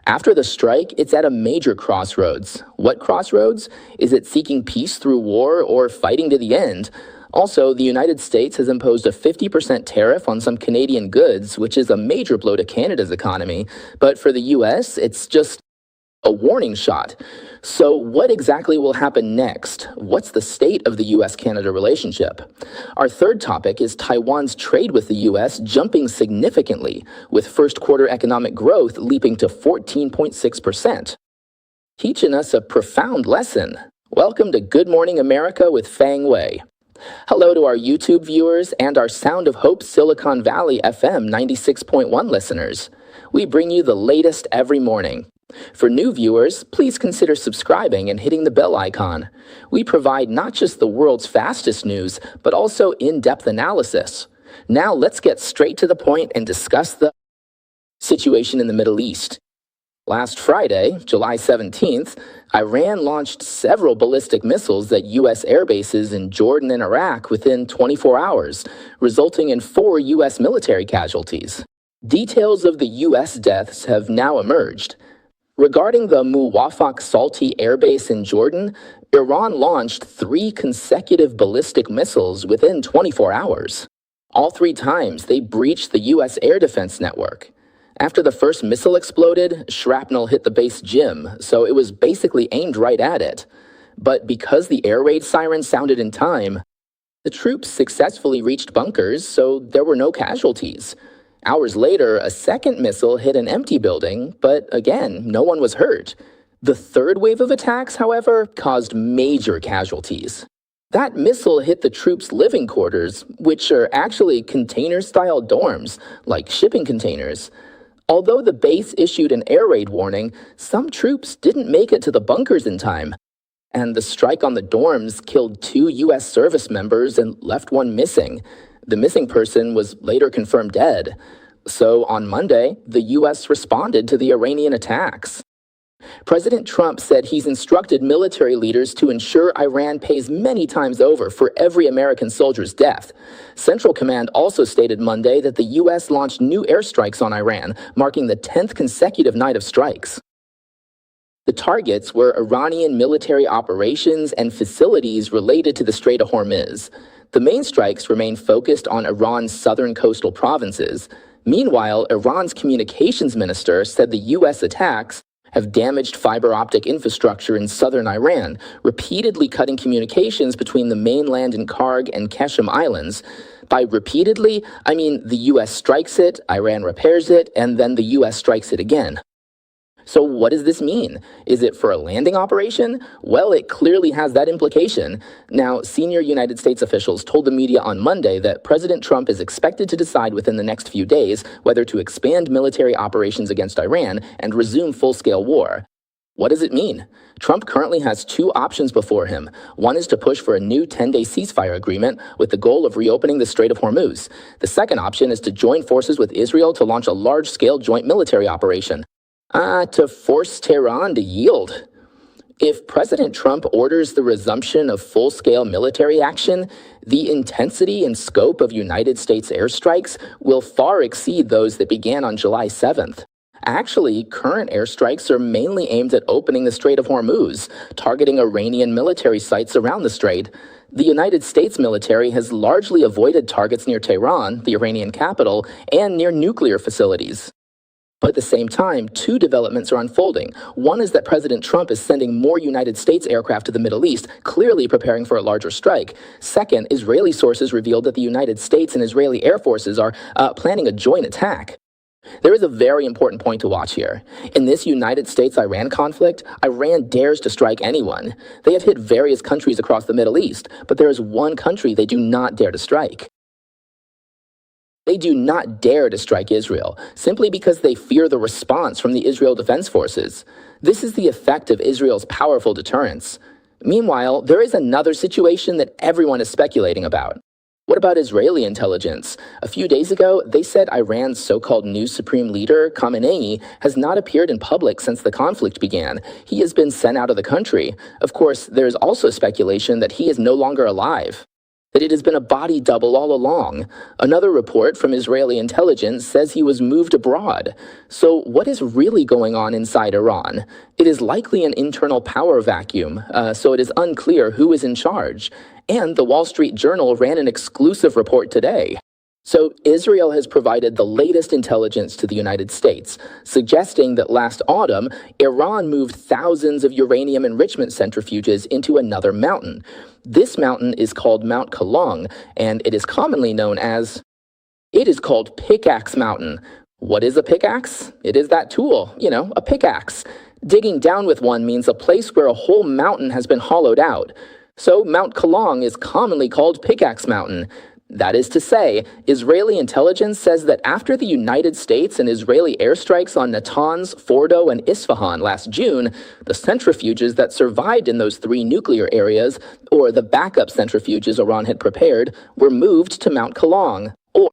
After the strike, it's at a major crossroads. What crossroads? Is it seeking peace through war or fighting to the end? Also, the United States has imposed a 50% tariff on some Canadian goods, which is a major blow to Canada's economy. But for the US, it's just a warning shot. So what exactly will happen next? What's the state of the US-Canada relationship? Our third topic is Taiwan's trade with the US jumping significantly, with first quarter economic growth leaping to 14.6%. Teaching us a profound lesson. Welcome to Good Morning America with Fang Wei. Hello to our YouTube viewers and our Sound of Hope Silicon Valley FM 96.1 listeners. We bring you the latest every morning. For new viewers, please consider subscribing and hitting the bell icon. We provide not just the world's fastest news, but also in-depth analysis. Now let's get straight to the point and discuss the situation in the Middle East. Last Friday, July 17th, Iran launched several ballistic missiles at U.S. air bases in Jordan and Iraq within 24 hours, resulting in 4 U.S. military casualties. Details of the U.S. deaths have now emerged. Regarding the Muwafaq Salti Air Base in Jordan, Iran launched 3 consecutive ballistic missiles within 24 hours. All 3 times, they breached the U.S. air defense network. After the first missile exploded, shrapnel hit the base gym, so it was basically aimed right at it. But because the air raid siren sounded in time, the troops successfully reached bunkers, so there were no casualties. Hours later, a second missile hit an empty building, but again, no one was hurt. The third wave of attacks, however, caused major casualties. That missile hit the troops' living quarters, which are actually container-style dorms, like shipping containers. Although the base issued an air raid warning, some troops didn't make it to the bunkers in time. And the strike on the dorms killed 2 U.S. service members and left 1 missing. The missing person was later confirmed dead. So on Monday, the U.S. responded to the Iranian attacks. President Trump said he's instructed military leaders to ensure Iran pays many times over for every American soldier's death. Central Command also stated Monday that the U.S. launched new airstrikes on Iran, marking the 10th consecutive night of strikes. The targets were Iranian military operations and facilities related to the Strait of Hormuz. The main strikes remain focused on Iran's southern coastal provinces. Meanwhile, Iran's communications minister said the U.S. attacks have damaged fiber optic infrastructure in southern Iran, repeatedly cutting communications between the mainland and Karg and Keshem Islands. By repeatedly, I mean the U.S. strikes it, Iran repairs it, and then the U.S. strikes it again. So what does this mean? Is it for a landing operation? Well, it clearly has that implication. Now, senior United States officials told the media on Monday that President Trump is expected to decide within the next few days whether to expand military operations against Iran and resume full-scale war. What does it mean? Trump currently has 2 options before him. One is to push for a new 10-day ceasefire agreement with the goal of reopening the Strait of Hormuz. The second option is to join forces with Israel to launch a large-scale joint military operation. To force Tehran to yield. If President Trump orders the resumption of full-scale military action, the intensity and scope of United States airstrikes will far exceed those that began on July 7th. Actually, current airstrikes are mainly aimed at opening the Strait of Hormuz, targeting Iranian military sites around the strait. The United States military has largely avoided targets near Tehran, the Iranian capital, and near nuclear facilities. But at the same time, 2 developments are unfolding. One is that President Trump is sending more United States aircraft to the Middle East, clearly preparing for a larger strike. Second, Israeli sources revealed that the United States and Israeli air forces are planning a joint attack. There is a very important point to watch here. In this United States-Iran conflict, Iran dares to strike anyone. They have hit various countries across the Middle East, but there is one country they do not dare to strike. They do not dare to strike Israel, simply because they fear the response from the Israel Defense Forces. This is the effect of Israel's powerful deterrence. Meanwhile, there is another situation that everyone is speculating about. What about Israeli intelligence? A few days ago, they said Iran's so-called new supreme leader, Khamenei, has not appeared in public since the conflict began. He has been sent out of the country. Of course, there is also speculation that he is no longer alive. that it has been a body double all along. Another report from Israeli intelligence says he was moved abroad. So what is really going on inside Iran? It is likely an internal power vacuum, so it is unclear who is in charge. And the Wall Street Journal ran an exclusive report today. So Israel has provided the latest intelligence to the United States, suggesting that last autumn, Iran moved thousands of uranium enrichment centrifuges into another mountain. This mountain is called Mount Kalong, and it is commonly known as... It is called Pickaxe Mountain. What is a pickaxe? It is that tool, a pickaxe. Digging down with one means a place where a whole mountain has been hollowed out. So Mount Kalong is commonly called Pickaxe Mountain. That is to say, Israeli intelligence says that after the United States and Israeli airstrikes on Natanz, Fordo, and Isfahan last June, the centrifuges that survived in those three nuclear areas, or the backup centrifuges Iran had prepared, were moved to Mount Kalong, or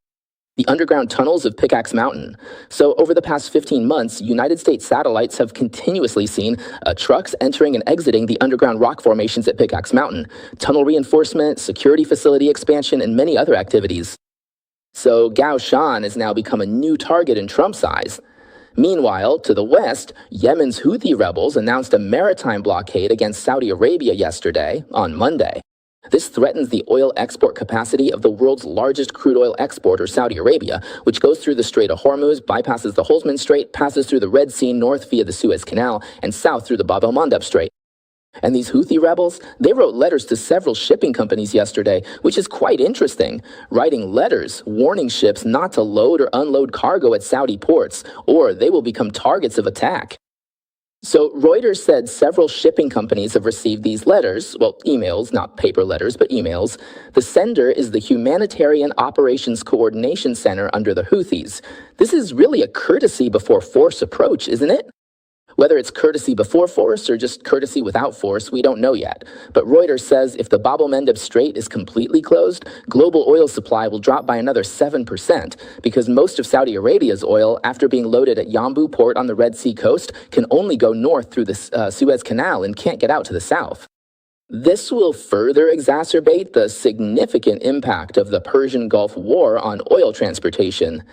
the underground tunnels of Pickaxe Mountain. So over the past 15 months, United States satellites have continuously seen trucks entering and exiting the underground rock formations at Pickaxe Mountain, tunnel reinforcement, security facility expansion, and many other activities. So Gaoshan has now become a new target in Trump's eyes. Meanwhile, to the west, Yemen's Houthi rebels announced a maritime blockade against Saudi Arabia yesterday, on Monday. This threatens the oil export capacity of the world's largest crude oil exporter, Saudi Arabia, which goes through the Strait of Hormuz, bypasses the Holzman Strait, passes through the Red Sea north via the Suez Canal, and south through the Bab el-Mandeb Strait. And these Houthi rebels, they wrote letters to several shipping companies yesterday, which is quite interesting, writing letters warning ships not to load or unload cargo at Saudi ports, or they will become targets of attack. So Reuters said several shipping companies have received these letters, well, emails, not paper letters, but emails. The sender is the Humanitarian Operations Coordination Center under the Houthis. This is really a courtesy before force approach, isn't it? Whether it's courtesy before force or just courtesy without force, we don't know yet. But Reuters says if the Bab el-Mandeb Strait is completely closed, global oil supply will drop by another 7%, because most of Saudi Arabia's oil, after being loaded at Yanbu port on the Red Sea coast, can only go north through the Suez Canal and can't get out to the south. This will further exacerbate the significant impact of the Persian Gulf War on oil transportation.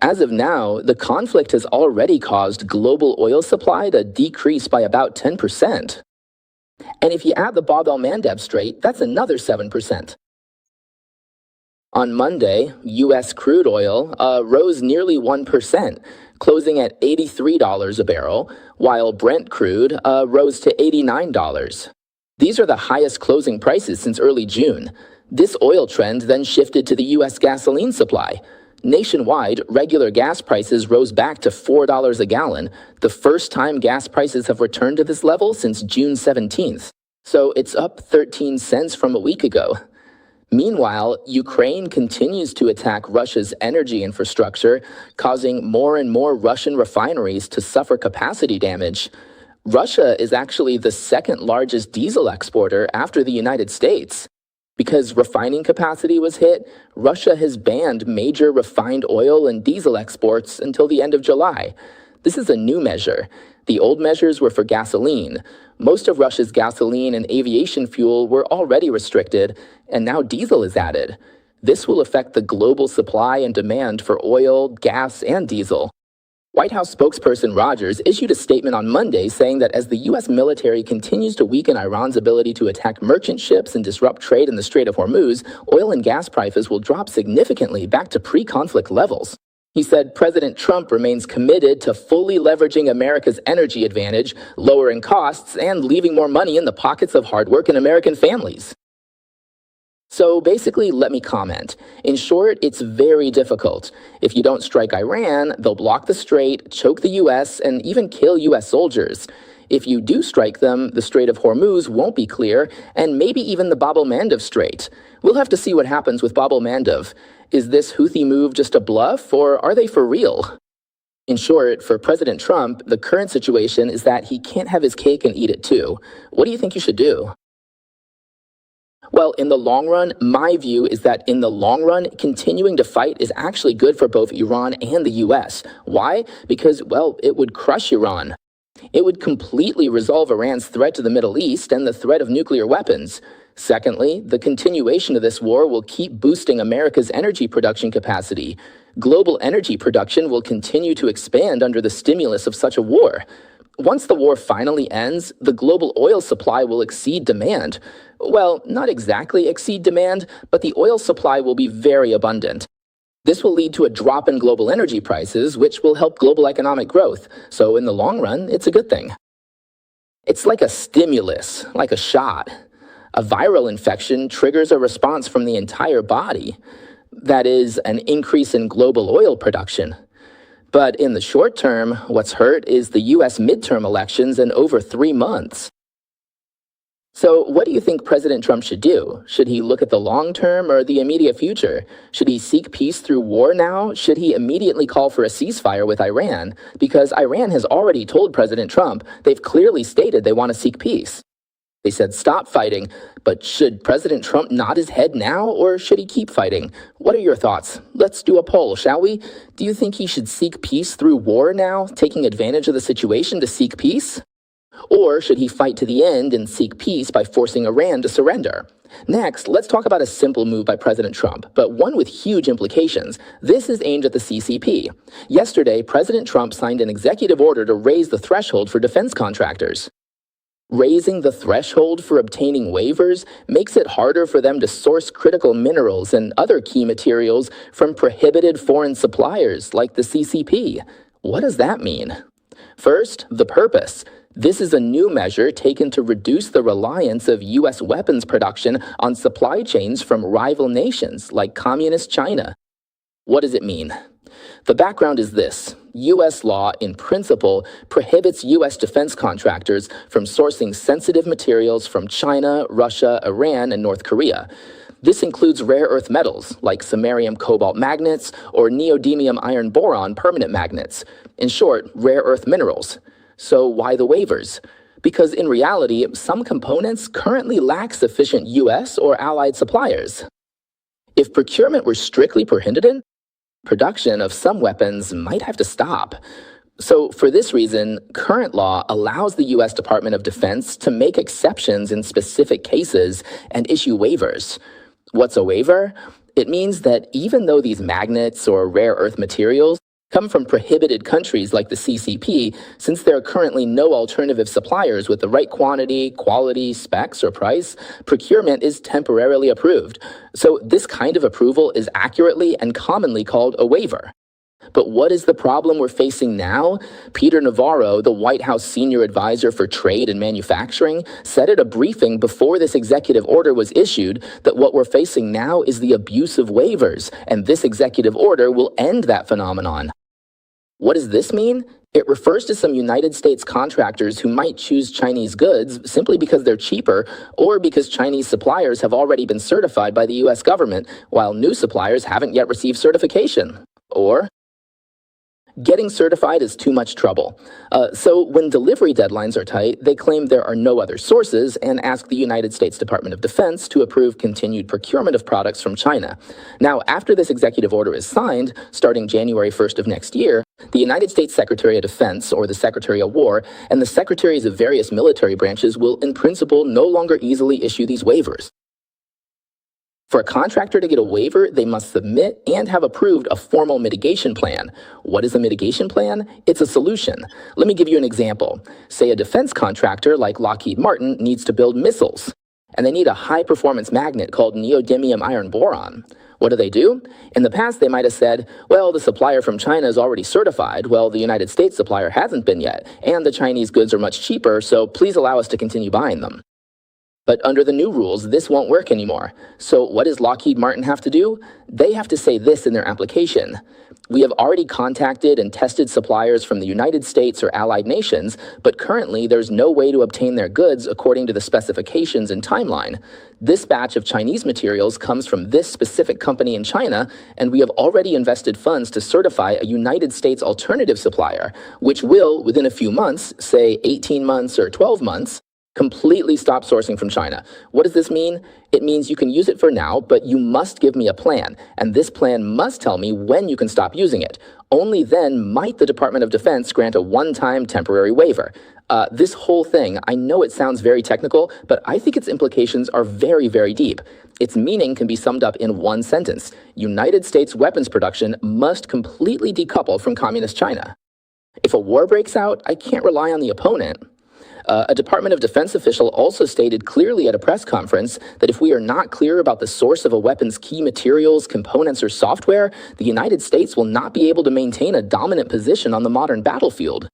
As of now, the conflict has already caused global oil supply to decrease by about 10%. And if you add the Bab el-Mandeb Strait, that's another 7%. On Monday, U.S. crude oil rose nearly 1%, closing at $83 a barrel, while Brent crude rose to $89. These are the highest closing prices since early June. This oil trend then shifted to the U.S. gasoline supply. Nationwide, regular gas prices rose back to $4 a gallon, the first time gas prices have returned to this level since June 17th. So it's up 13 cents from a week ago. Meanwhile, Ukraine continues to attack Russia's energy infrastructure, causing more and more Russian refineries to suffer capacity damage. Russia is actually the second largest diesel exporter after the United States. Because refining capacity was hit, Russia has banned major refined oil and diesel exports until the end of July. This is a new measure. The old measures were for gasoline. Most of Russia's gasoline and aviation fuel were already restricted, and now diesel is added. This will affect the global supply and demand for oil, gas, and diesel. White House spokesperson Rogers issued a statement on Monday saying that as the U.S. military continues to weaken Iran's ability to attack merchant ships and disrupt trade in the Strait of Hormuz, oil and gas prices will drop significantly back to pre-conflict levels. He said President Trump remains committed to fully leveraging America's energy advantage, lowering costs, and leaving more money in the pockets of hardworking American families. So basically, let me comment. In short, it's very difficult. If you don't strike Iran, they'll block the strait, choke the U.S., and even kill U.S. soldiers. If you do strike them, the Strait of Hormuz won't be clear, and maybe even the Bab el-Mandeb Strait. We'll have to see what happens with Bab el-Mandeb. Is this Houthi move just a bluff, or are they for real? In short, for President Trump, the current situation is that he can't have his cake and eat it too. What do you think you should do? Well, in the long run, my view is that in the long run, continuing to fight is actually good for both Iran and the U.S. Why? Because, well, it would crush Iran. It would completely resolve Iran's threat to the Middle East and the threat of nuclear weapons. Secondly, the continuation of this war will keep boosting America's energy production capacity. Global energy production will continue to expand under the stimulus of such a war. Once the war finally ends, the global oil supply will exceed demand. Well, not exactly exceed demand, but the oil supply will be very abundant. This will lead to a drop in global energy prices, which will help global economic growth. So in the long run, it's a good thing. It's like a stimulus, like a shot. A viral infection triggers a response from the entire body. That is, an increase in global oil production. But in the short term, what's hurt is the U.S. midterm elections in over 3 months. So what do you think President Trump should do? Should he look at the long term or the immediate future? Should he seek peace through war now? Should he immediately call for a ceasefire with Iran? Because Iran has already told President Trump they've clearly stated they want to seek peace. They said stop fighting, but should President Trump nod his head now, or should he keep fighting? What are your thoughts? Let's do a poll, shall we? Do you think he should seek peace through war now, taking advantage of the situation to seek peace? Or should he fight to the end and seek peace by forcing Iran to surrender? Next, let's talk about a simple move by President Trump, but one with huge implications. This is aimed at the CCP. Yesterday, President Trump signed an executive order to raise the threshold for defense contractors. Raising the threshold for obtaining waivers makes it harder for them to source critical minerals and other key materials from prohibited foreign suppliers like the CCP. What does that mean? First, the purpose. This is a new measure taken to reduce the reliance of U.S. weapons production on supply chains from rival nations like Communist China. What does it mean? The background is this. U.S. law, in principle, prohibits U.S. defense contractors from sourcing sensitive materials from China, Russia, Iran, and North Korea. This includes rare earth metals, like samarium cobalt magnets or neodymium iron boron permanent magnets. In short, rare earth minerals. So why the waivers? Because in reality, some components currently lack sufficient U.S. or allied suppliers. If procurement were strictly prohibited, production of some weapons might have to stop. So for this reason, current law allows the U.S. Department of Defense to make exceptions in specific cases and issue waivers. What's a waiver? It means that even though these magnets or rare earth materials come from prohibited countries like the CCP, since there are currently no alternative suppliers with the right quantity, quality, specs, or price, procurement is temporarily approved. So this kind of approval is accurately and commonly called a waiver. But what is the problem we're facing now? Peter Navarro, the White House senior advisor for trade and manufacturing, said at a briefing before this executive order was issued that what we're facing now is the abuse of waivers, and this executive order will end that phenomenon. What does this mean? It refers to some United States contractors who might choose Chinese goods simply because they're cheaper or because Chinese suppliers have already been certified by the U.S. government, while new suppliers haven't yet received certification. Or getting certified is too much trouble. So when delivery deadlines are tight, they claim there are no other sources and ask the United States Department of Defense to approve continued procurement of products from China. Now, after this executive order is signed, starting January 1st of next year, the United States Secretary of Defense, or the Secretary of War, and the secretaries of various military branches will, in principle, no longer easily issue these waivers. For a contractor to get a waiver, they must submit and have approved a formal mitigation plan. What is a mitigation plan? It's a solution. Let me give you an example. Say a defense contractor like Lockheed Martin needs to build missiles, and they need a high-performance magnet called neodymium iron boron. What do? In the past, they might have said, well, the supplier from China is already certified. Well, the United States supplier hasn't been yet, and the Chinese goods are much cheaper, so please allow us to continue buying them. But under the new rules, this won't work anymore. So what does Lockheed Martin have to do? They have to say this in their application. We have already contacted and tested suppliers from the United States or allied nations, but currently there's no way to obtain their goods according to the specifications and timeline. This batch of Chinese materials comes from this specific company in China, and we have already invested funds to certify a United States alternative supplier, which will, within a few months, say 18 months or 12 months, Completely stop sourcing from China. What does this mean? It means you can use it for now, but you must give me a plan, and this plan must tell me when you can stop using it. Only then might the Department of Defense grant a one-time temporary waiver. This whole thing, I know it sounds very technical, but I think its implications are very, very deep. Its meaning can be summed up in one sentence. United States weapons production must completely decouple from Communist China. If a war breaks out, I can't rely on the opponent. A Department of Defense official also stated clearly at a press conference that if we are not clear about the source of a weapon's key materials, components, or software, the United States will not be able to maintain a dominant position on the modern battlefield.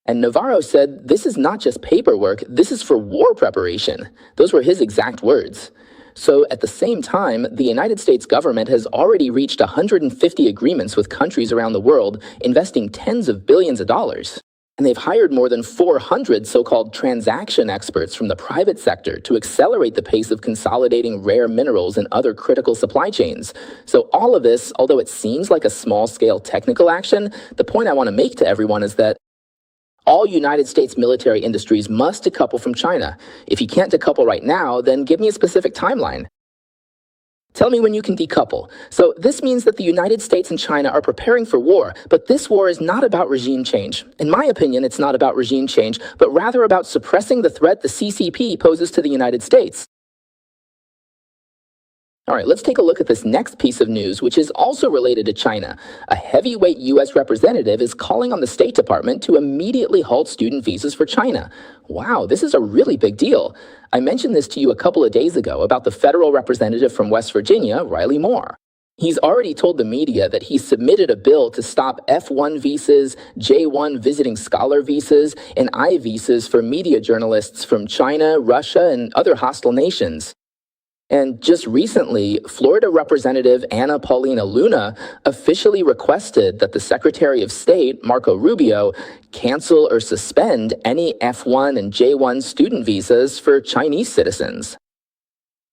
And Navarro said, this is not just paperwork, this is for war preparation. Those were his exact words. So at the same time, the United States government has already reached 150 agreements with countries around the world, investing tens of billions of dollars. And they've hired more than 400 so-called transaction experts from the private sector to accelerate the pace of consolidating rare minerals and other critical supply chains. So all of this, although it seems like a small-scale technical action, the point I want to make to everyone is that all United States military industries must decouple from China. If you can't decouple right now, then give me a specific timeline. Tell me when you can decouple. So this means that the United States and China are preparing for war, but this war is not about regime change. In my opinion, it's not about regime change, but rather about suppressing the threat the CCP poses to the United States. All right, let's take a look at this next piece of news, which is also related to China. A heavyweight U.S. representative is calling on the State Department to immediately halt student visas for China. Wow, this is a really big deal. I mentioned this to you a couple of days ago about the federal representative from West Virginia, Riley Moore. He's already told the media that he submitted a bill to stop F1 visas, J1 visiting scholar visas, and I visas for media journalists from China, Russia, and other hostile nations. And just recently, Florida Representative Anna Paulina Luna officially requested that the Secretary of State, Marco Rubio, cancel or suspend any F1 and J1 student visas for Chinese citizens.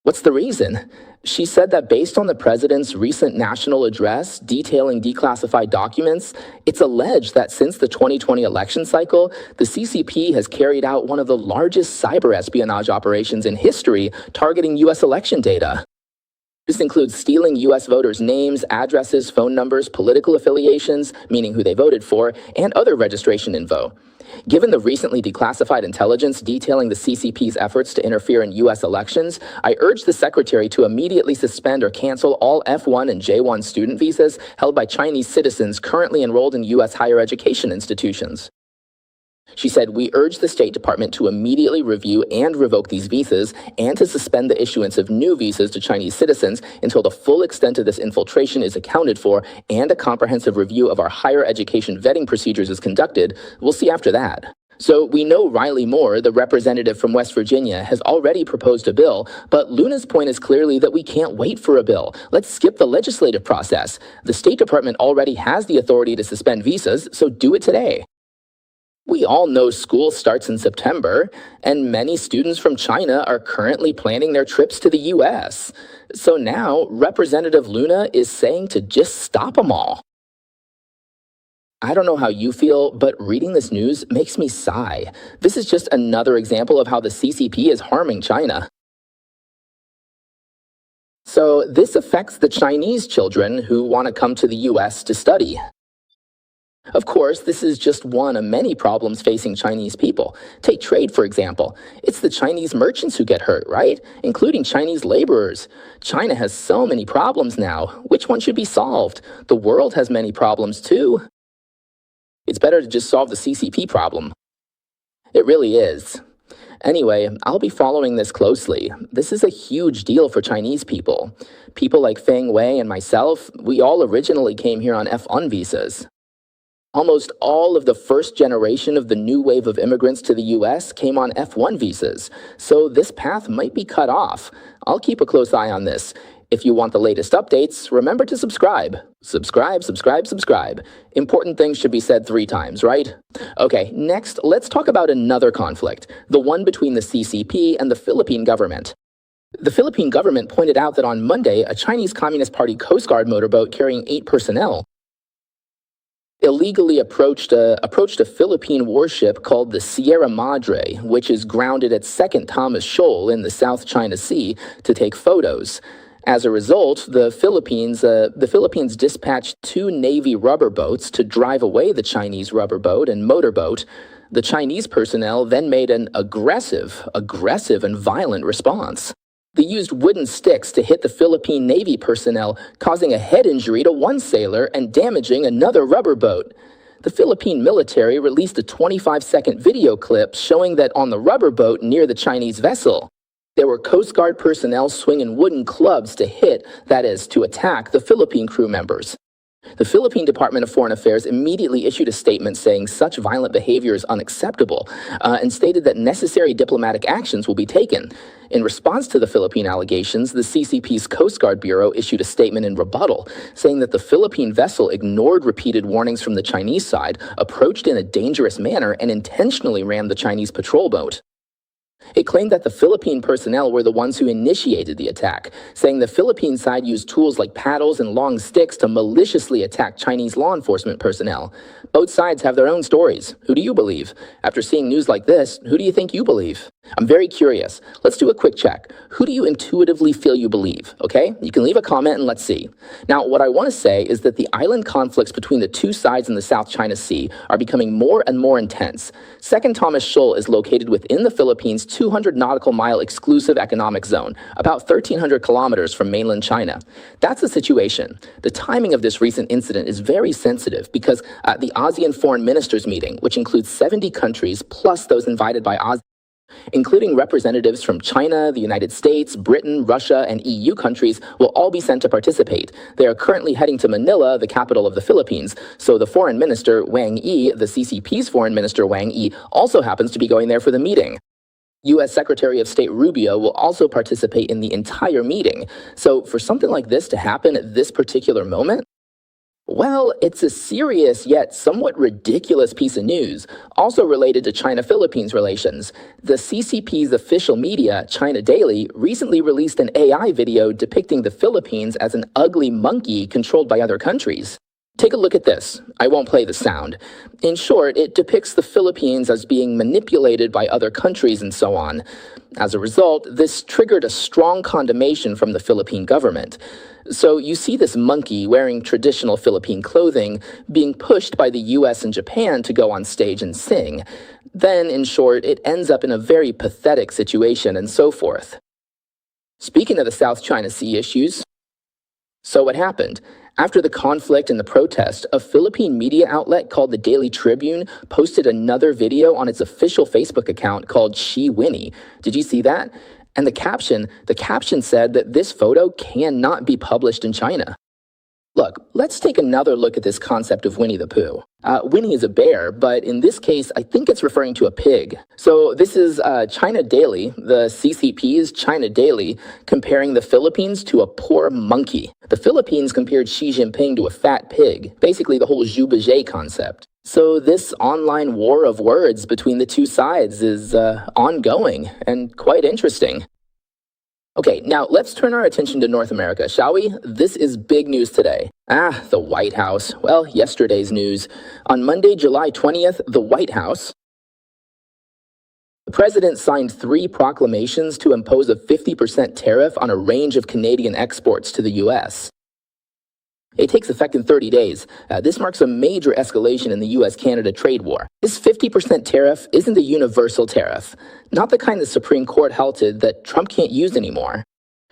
What's the reason? She said that based on the president's recent national address detailing declassified documents, it's alleged that since the 2020 election cycle, the CCP has carried out one of the largest cyber espionage operations in history targeting U.S. election data. This includes stealing U.S. voters' names, addresses, phone numbers, political affiliations, meaning who they voted for, and other registration info. Given the recently declassified intelligence detailing the CCP's efforts to interfere in U.S. elections, I urge the Secretary to immediately suspend or cancel all F1 and J1 student visas held by Chinese citizens currently enrolled in U.S. higher education institutions. She said, we urge the State Department to immediately review and revoke these visas and to suspend the issuance of new visas to Chinese citizens until the full extent of this infiltration is accounted for and a comprehensive review of our higher education vetting procedures is conducted. We'll see after that. So we know Riley Moore, the representative from West Virginia, has already proposed a bill, but Luna's point is clearly that we can't wait for a bill. Let's skip the legislative process. The State Department already has the authority to suspend visas, so do it today. We all know school starts in September, and many students from China are currently planning their trips to the U.S. So now, Representative Luna is saying to just stop them all. I don't know how you feel, but reading this news makes me sigh. This is just another example of how the CCP is harming China. So this affects the Chinese children who want to come to the U.S. to study. Of course, this is just one of many problems facing Chinese people. Take trade, for example. It's the Chinese merchants who get hurt, right? Including Chinese laborers. China has so many problems now. Which one should be solved? The world has many problems too. It's better to just solve the CCP problem. It really is. Anyway, I'll be following this closely. This is a huge deal for Chinese people. People like Feng Wei and myself, we all originally came here on F1 visas. Almost all of the first generation of the new wave of immigrants to the U.S. came on F1 visas, so this path might be cut off. I'll keep a close eye on this. If you want the latest updates, remember to subscribe. Subscribe, subscribe, subscribe. Important things should be said 3 times, right? Okay, next, let's talk about another conflict, the one between the CCP and the Philippine government. The Philippine government pointed out that on Monday, a Chinese Communist Party Coast Guard motorboat carrying 8 personnel illegally approached a Philippine warship called the Sierra Madre, which is grounded at Second Thomas Shoal in the South China Sea, to take photos. As a result, the Philippines dispatched two Navy rubber boats to drive away the Chinese rubber boat and motorboat. The Chinese personnel then made an aggressive and violent response. They used wooden sticks to hit the Philippine Navy personnel, causing a head injury to one sailor and damaging another rubber boat. The Philippine military released a 25-second video clip showing that on the rubber boat near the Chinese vessel, there were Coast Guard personnel swinging wooden clubs to hit, that is, to attack the Philippine crew members. The Philippine Department of Foreign Affairs immediately issued a statement saying such violent behavior is unacceptable, and stated that necessary diplomatic actions will be taken. In response to the Philippine allegations, the CCP's Coast Guard Bureau issued a statement in rebuttal, saying that the Philippine vessel ignored repeated warnings from the Chinese side, approached in a dangerous manner, and intentionally rammed the Chinese patrol boat. It claimed that the Philippine personnel were the ones who initiated the attack, saying the Philippine side used tools like paddles and long sticks to maliciously attack Chinese law enforcement personnel. Both sides have their own stories. Who do you believe? After seeing news like this, who do you think you believe? I'm very curious. Let's do a quick check. Who do you intuitively feel you believe? Okay? You can leave a comment and let's see. Now, what I want to say is that the island conflicts between the two sides in the South China Sea are becoming more and more intense. Second Thomas Shoal is located within the Philippines' 200 nautical mile exclusive economic zone, about 1,300 kilometers from mainland China. That's the situation. The timing of this recent incident is very sensitive because the ASEAN Foreign Ministers meeting, which includes 70 countries plus those invited by ASEAN, including representatives from China, the United States, Britain, Russia, and EU countries, will all be sent to participate. They are currently heading to Manila, the capital of the Philippines, so the Foreign Minister, Wang Yi, the CCP's Foreign Minister, Wang Yi, also happens to be going there for the meeting. U.S. Secretary of State Rubio will also participate in the entire meeting. So for something like this to happen at this particular moment, well, it's a serious yet somewhat ridiculous piece of news, also related to China-Philippines relations. The CCP's official media, China Daily, recently released an AI video depicting the Philippines as an ugly monkey controlled by other countries. Take a look at this. I won't play the sound. In short, it depicts the Philippines as being manipulated by other countries and so on. As a result, this triggered a strong condemnation from the Philippine government. So you see this monkey wearing traditional Philippine clothing being pushed by the US and Japan to go on stage and sing. Then, in short, it ends up in a very pathetic situation and so forth. Speaking of the South China Sea issues, so what happened? After the conflict and the protest, a Philippine media outlet called the Daily Tribune posted another video on its official Facebook account called She Winnie. Did you see that? And the caption said that this photo cannot be published in China. Look, let's take another look at this concept of Winnie the Pooh. Winnie is a bear, but in this case, I think it's referring to a pig. So this is China Daily, the CCP's China Daily, comparing the Philippines to a poor monkey. The Philippines compared Xi Jinping to a fat pig, basically the whole Zhubeje concept. So this online war of words between the two sides is ongoing and quite interesting. Okay, now let's turn our attention to North America, shall we? This is big news today. The White House. Well, yesterday's news. On Monday, July 20th, the White House. The president signed 3 proclamations to impose a 50% tariff on a range of Canadian exports to the U.S. It takes effect in 30 days. This marks a major escalation in the U.S.-Canada trade war. This 50% tariff isn't a universal tariff, not the kind the Supreme Court halted that Trump can't use anymore.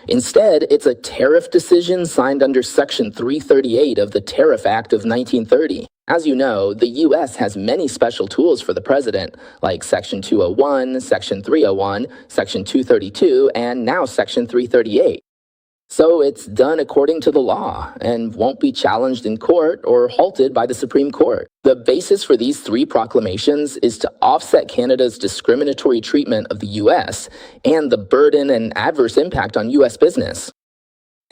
Instead, it's a tariff decision signed under Section 338 of the Tariff Act of 1930. As you know, the U.S. has many special tools for the president, like Section 201, Section 301, Section 232, and now Section 338. So it's done according to the law and won't be challenged in court or halted by the Supreme Court. The basis for these 3 proclamations is to offset Canada's discriminatory treatment of the U.S. and the burden and adverse impact on U.S. business,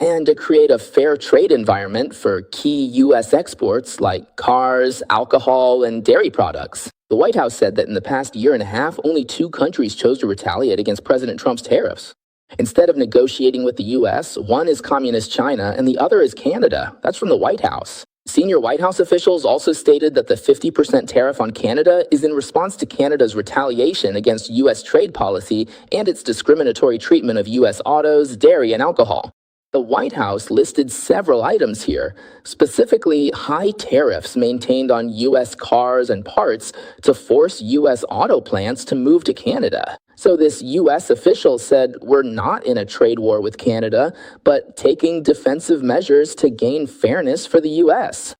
and to create a fair trade environment for key U.S. exports like cars, alcohol, and dairy products. The White House said that in the past year and a half, only 2 countries chose to retaliate against President Trump's tariffs. Instead of negotiating with the U.S., one is Communist China and the other is Canada. That's from the White House. Senior White House officials also stated that the 50% tariff on Canada is in response to Canada's retaliation against U.S. trade policy and its discriminatory treatment of U.S. autos, dairy, and alcohol. The White House listed several items here, specifically high tariffs maintained on U.S. cars and parts to force U.S. auto plants to move to Canada. So this U.S. official said we're not in a trade war with Canada, but taking defensive measures to gain fairness for the U.S.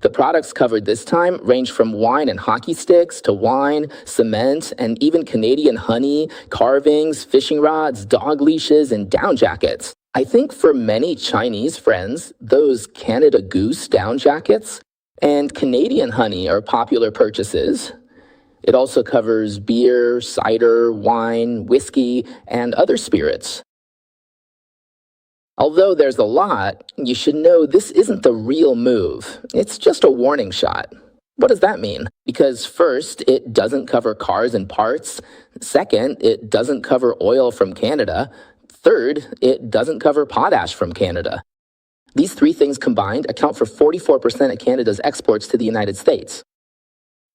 The products covered this time range from wine and hockey sticks to wine, cement, and even Canadian honey, carvings, fishing rods, dog leashes, and down jackets. I think for many Chinese friends, those Canada Goose down jackets and Canadian honey are popular purchases. It also covers beer, cider, wine, whiskey, and other spirits. Although there's a lot, you should know this isn't the real move. It's just a warning shot. What does that mean? Because first, it doesn't cover cars and parts. Second, it doesn't cover oil from Canada. Third, it doesn't cover potash from Canada. These three things combined account for 44% of Canada's exports to the United States.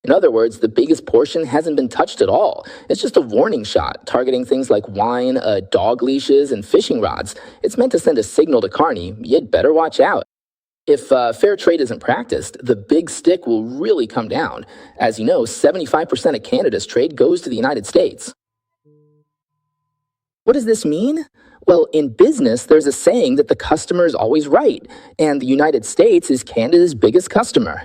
In other words, the biggest portion hasn't been touched at all. It's just a warning shot, targeting things like wine, dog leashes, and fishing rods. It's meant to send a signal to Carney, you'd better watch out. If fair trade isn't practiced, the big stick will really come down. As you know, 75% of Canada's trade goes to the United States. What does this mean? Well, in business, there's a saying that the customer is always right, and the United States is Canada's biggest customer.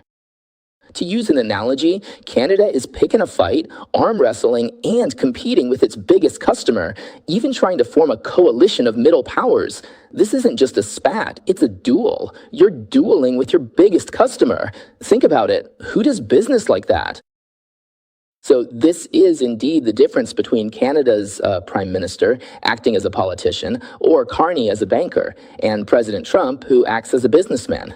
To use an analogy, Canada is picking a fight, arm wrestling, and competing with its biggest customer, even trying to form a coalition of middle powers. This isn't just a spat, it's a duel. You're dueling with your biggest customer. Think about it. Who does business like that? So this is indeed the difference between Canada's prime minister acting as a politician or Carney as a banker and President Trump who acts as a businessman.